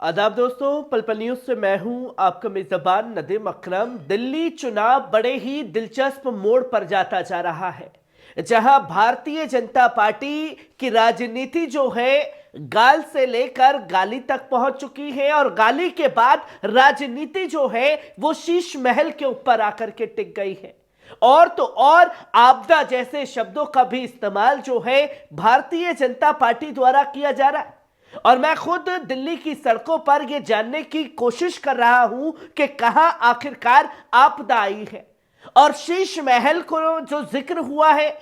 आदाब दोस्तों, पल पल न्यूज से मैं हूं आपका मेजबान नदीम अकरम। दिल्ली चुनाव बड़े ही दिलचस्प मोड़ पर जाता जा रहा है, जहां भारतीय जनता पार्टी की राजनीति जो है गाल से लेकर गाली तक पहुंच चुकी है और गाली के बाद राजनीति जो है वो शीश महल के ऊपर आकर के टिक गई है। और तो और आपदा जैसे शब्दों का भी इस्तेमाल जो है भारतीय जनता पार्टी द्वारा किया जा रहा है। और मैं खुद दिल्ली की सड़कों पर यह जानने की कोशिश कर रहा हूं कि कहां आखिरकार आपदा आई है और शीश महल को जो जिक्र हुआ है,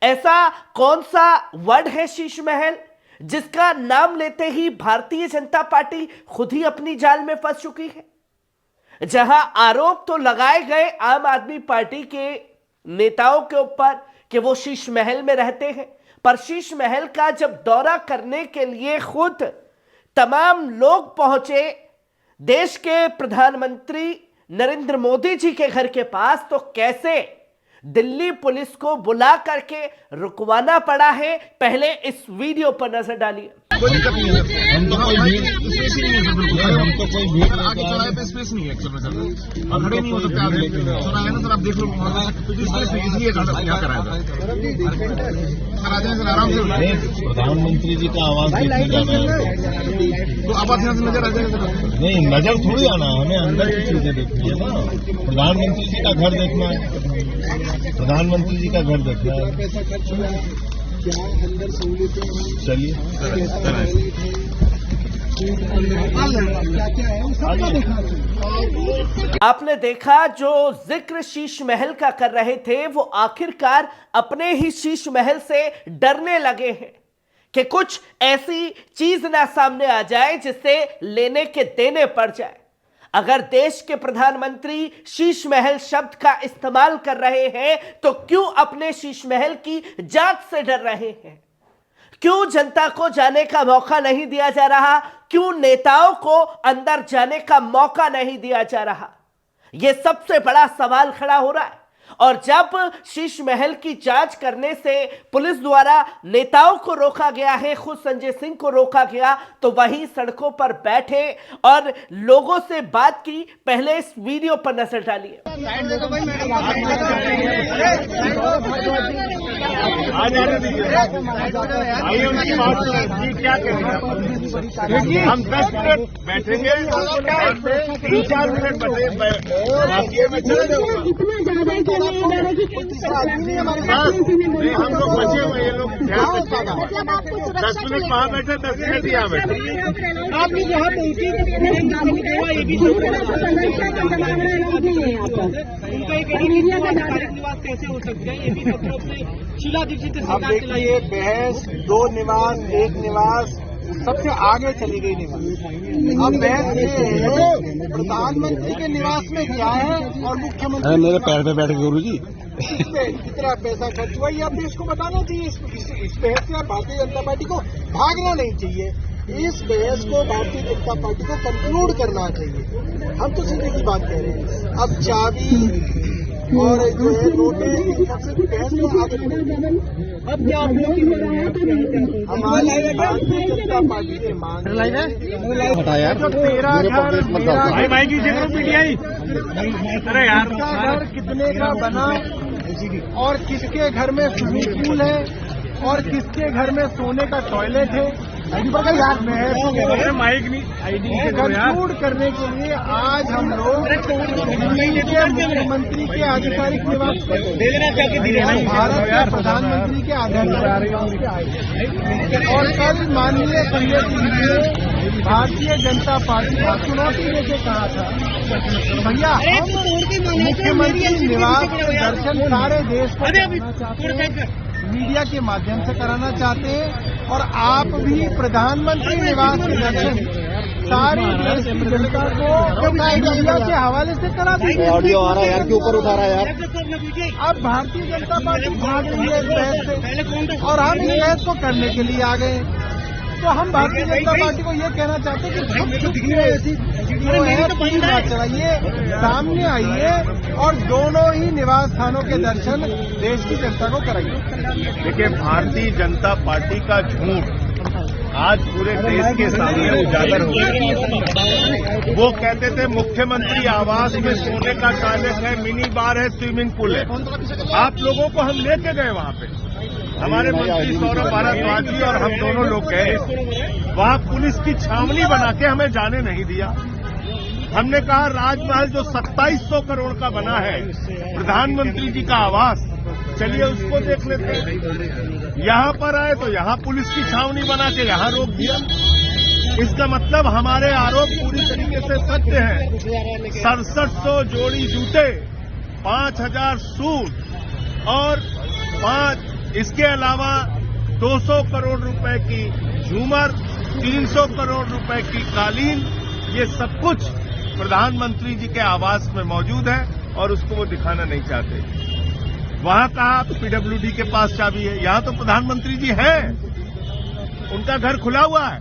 ऐसा कौन सा वर्ड है शीश महल जिसका नाम लेते ही भारतीय जनता पार्टी खुद ही अपनी जाल में फंस चुकी है। जहां आरोप तो लगाए गए आम आदमी पार्टी के नेताओं के ऊपर कि वो शीश महल में रहते हैं, पर शीश महल का जब दौरा करने के लिए खुद तमाम लोग पहुंचे देश के प्रधानमंत्री नरेंद्र मोदी जी के घर के पास, तो कैसे दिल्ली पुलिस को बुला करके रुकवाना पड़ा है, पहले इस वीडियो पर नजर डालिए। कोई दिक्कत नहीं है, हम तो कोई भीड़ स्पेस ही नहीं है सर, हम तो कोई भीड़ आगे चौराहे पे स्पेस नहीं है एक्चुअली सर, और खड़े नहीं हो सकते आगे चौराहे ना सर, आप देख लो स्पेस नहीं, इसलिए क्या कराया था करा दें सर आराम से। प्रधानमंत्री जी का आवाज देखने जाना है तो आवाज यहाँ से नजर आ जाएगा सर। नहीं, नजर थोड़ी आना, हमें अंदर की चीजें देखनी है ना। प्रधानमंत्री जी का घर देखना है, प्रधानमंत्री जी का घर देखना है। चलिए आपने देखा जो जिक्र शीश महल का कर रहे थे, वो आखिरकार अपने ही शीश महल से डरने लगे हैं कि कुछ ऐसी चीज ना सामने आ जाए जिससे लेने के देने पड़ जाए। अगर देश के प्रधानमंत्री शीश महल शब्द का इस्तेमाल कर रहे हैं तो क्यों अपने शीश महल की जांच से डर रहे हैं? क्यों जनता को जाने का मौका नहीं दिया जा रहा? क्यों नेताओं को अंदर जाने का मौका नहीं दिया जा रहा? यह सबसे बड़ा सवाल खड़ा हो रहा है। और जब शीश महल की जांच करने से पुलिस द्वारा नेताओं को रोका गया है, खुद संजय सिंह को रोका गया, तो वही सड़कों पर बैठे और लोगों से बात की। पहले इस वीडियो पर नजर डालिए। क्या करेंगे हम 10 मिनट बैठेंगे, 3-4 मिनट हम लोग बचे हुए, ये लोग 10 मिनट वहाँ बैठे, 10 मिनट यहाँ बैठे। आप लोग यहाँ निवास कैसे हो सकते हैं? ये भी शीला दीक्षित सरकार चलाई है। बहस 2 निवास 1 निवास सबसे आगे चली गई निवास। अब बहस ये है प्रधानमंत्री के निवास में क्या है और मुख्यमंत्री मेरे पैर पे बैठ गुरु जी कितना पैसा खर्च हुआ, ये अब देश को बताना चाहिए। इस बहस से भारतीय जनता पार्टी को भागना नहीं चाहिए, इस बहस को भारतीय जनता पार्टी को कंक्लूड करना चाहिए। हम तो सीधे की बात कह रहे हैं। अब चाबी और जो है नोटिस सबसे बहस को आगे अब क्या आप लोग हमारी भारतीय जनता पार्टी की मांग हटा यार, अरे यार का घर कितने का बना और किसके घर में स्विमिंग पूल है और किसके घर में सोने का टॉयलेट है, कंक्लूड करने के लिए आज हम लोग मुख्यमंत्री के आधिकारिक निवास भारत के प्रधानमंत्री के आधिकारिक और कल माननीय संजय सिंह ने भारतीय जनता पार्टी को चुनौती देके कहा था, भैया मुख्यमंत्री निवास के दर्शन सारे देश को मीडिया के माध्यम से कराना चाहते हैं और आप भी प्रधानमंत्री निवास के दर्शन सारी देश की जनता को मीडिया के हवाले से करा देंगे। ऑडियो आ रहा है यार, क्यों ऊपर उठा रहा है यार? अब भारतीय जनता पार्टी भाग रही है इस बहस से और हम इस बहस को करने के लिए आ गए। तो हम भारतीय जनता पार्टी को ये कहना चाहते हैं कि चलाइए, सामने आइए और दोनों ही निवास स्थानों के दर्शन देश की जनता को कराइए। देखिए, भारतीय जनता पार्टी का झूठ आज पूरे देश के सामने उजागर हो गया। वो कहते थे मुख्यमंत्री आवास में सोने का टॉयलेट है, मिनी बार है, स्विमिंग पूल है। आप लोगों को हम लेके गए वहां पे, हमारे मंत्री सौरभ भारद्वाज और हम दोनों लोग गए। वहां पुलिस की छावनी बना के हमें जाने नहीं दिया। हमने कहा राजमहल जो 2700 करोड़ का बना है, प्रधानमंत्री जी का आवास, चलिए उसको देख लेते हैं। यहां पर आए तो यहां पुलिस की छावनी बना के यहां रोक दिया। इसका मतलब हमारे आरोप पूरी तरीके से सत्य है। 6700 जोड़ी जूते, 5000 सूट और इसके अलावा 200 करोड़ रुपए की झूमर, 300 करोड़ रुपए की कालीन, ये सब कुछ प्रधानमंत्री जी के आवास में मौजूद है और उसको वो दिखाना नहीं चाहते। वहां कहा पीडब्ल्यूडी के पास चाबी है, यहां तो प्रधानमंत्री जी हैं, उनका घर खुला हुआ है,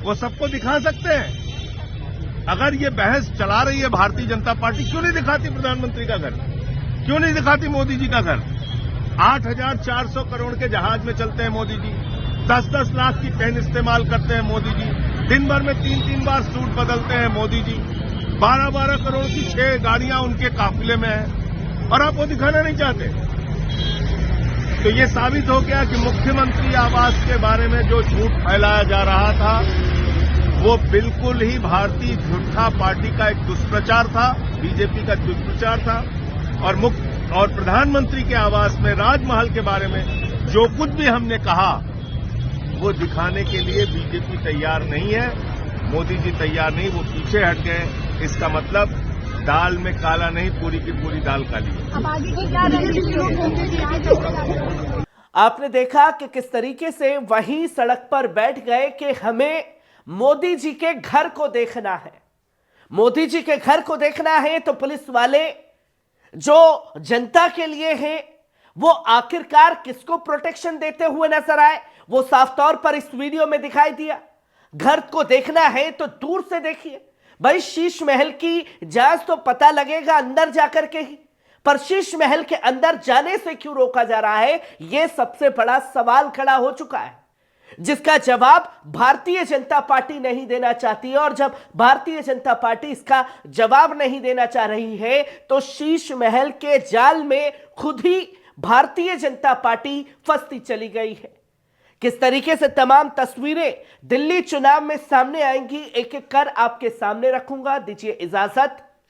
वो सबको दिखा सकते हैं। अगर ये बहस चला रही है भारतीय जनता पार्टी, क्यों नहीं दिखाती प्रधानमंत्री का घर, क्यों नहीं दिखाती मोदी जी का घर? 8400 करोड़ के जहाज में चलते हैं मोदी जी, 10-10 लाख की पेन इस्तेमाल करते हैं मोदी जी, दिन भर में 3-3 बार सूट बदलते हैं मोदी जी, 12-12 करोड़ की 6 गाड़ियां उनके काफिले में हैं, और आप वो दिखाना नहीं चाहते। तो ये साबित हो गया कि मुख्यमंत्री आवास के बारे में जो झूठ फैलाया जा रहा था, वो बिल्कुल ही भारतीय जनता पार्टी का एक दुष्प्रचार था, बीजेपी का दुष्प्रचार था। और प्रधानमंत्री के आवास में राजमहल के बारे में जो कुछ भी हमने कहा, वो दिखाने के लिए बीजेपी तैयार नहीं है, मोदी जी तैयार नहीं, वो पीछे हट गए। इसका मतलब दाल में काला नहीं, पूरी की पूरी दाल काली है। अब आगे की क्या रणनीति? आपने देखा कि किस तरीके से वहीं सड़क पर बैठ गए कि हमें मोदी जी के घर को देखना है। मोदी जी के घर को देखना है तो पुलिस वाले जो जनता के लिए हैं, वो आखिरकार किसको प्रोटेक्शन देते हुए नजर आए, वो साफ तौर पर इस वीडियो में दिखाई दिया। घर को देखना है तो दूर से देखिए भाई, शीश महल की जांच तो पता लगेगा अंदर जाकर के ही, पर शीश महल के अंदर जाने से क्यों रोका जा रहा है, यह सबसे बड़ा सवाल खड़ा हो चुका है, जिसका जवाब भारतीय जनता पार्टी नहीं देना चाहती है। और जब भारतीय जनता पार्टी इसका जवाब नहीं देना चाह रही है तो शीश महल के जाल में खुद ही भारतीय जनता पार्टी फंसती चली गई है। किस तरीके से तमाम तस्वीरें दिल्ली चुनाव में सामने आएंगी, एक एक कर आपके सामने रखूंगा। दीजिए इजाजत।